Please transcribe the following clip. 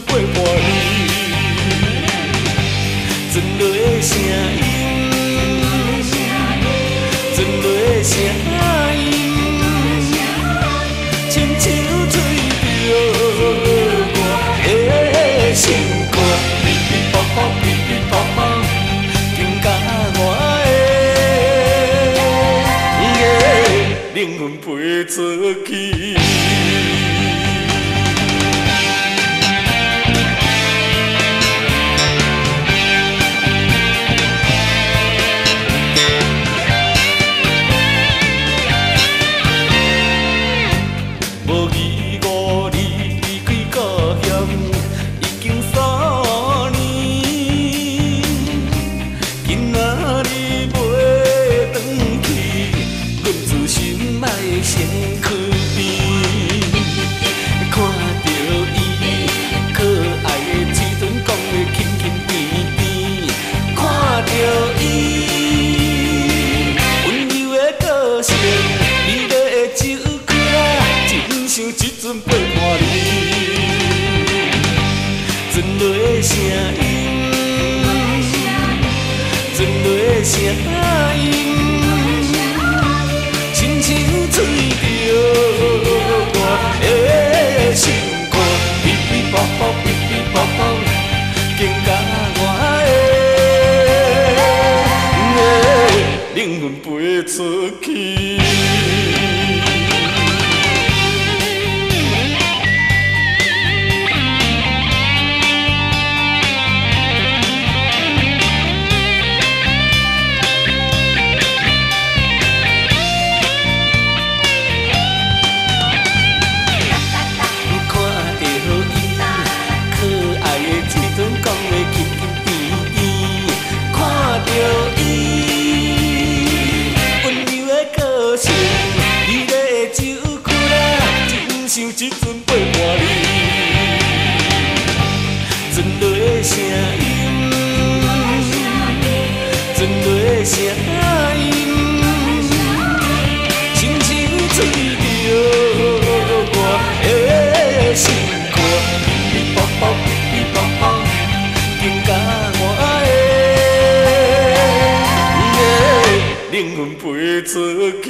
陪伴你，沉落的声音，沉落的声音，亲像吹着我的心肝，噼噼啪啪，噼噼啪啪，更加我的灵魂飞出去。无义无理离开故乡，已经3年。今仔日袂转去，阮自心爱先去边。看着伊可爱的嘴唇，讲的轻轻甜甜。看着伊温柔的个性，美丽的酒曲，真想一阵陪伴你。沉落的声音，沉落的声音，亲像吹着我的心肝，噼噼啪啪，噼噼啪啪，更加我的灵魂飞出去。想一阵陪伴你，沉落的声音，沉落的声音，亲像吹着我的心肝，噼噼啪啪，噼噼啪啪，更加我的灵魂飞出去。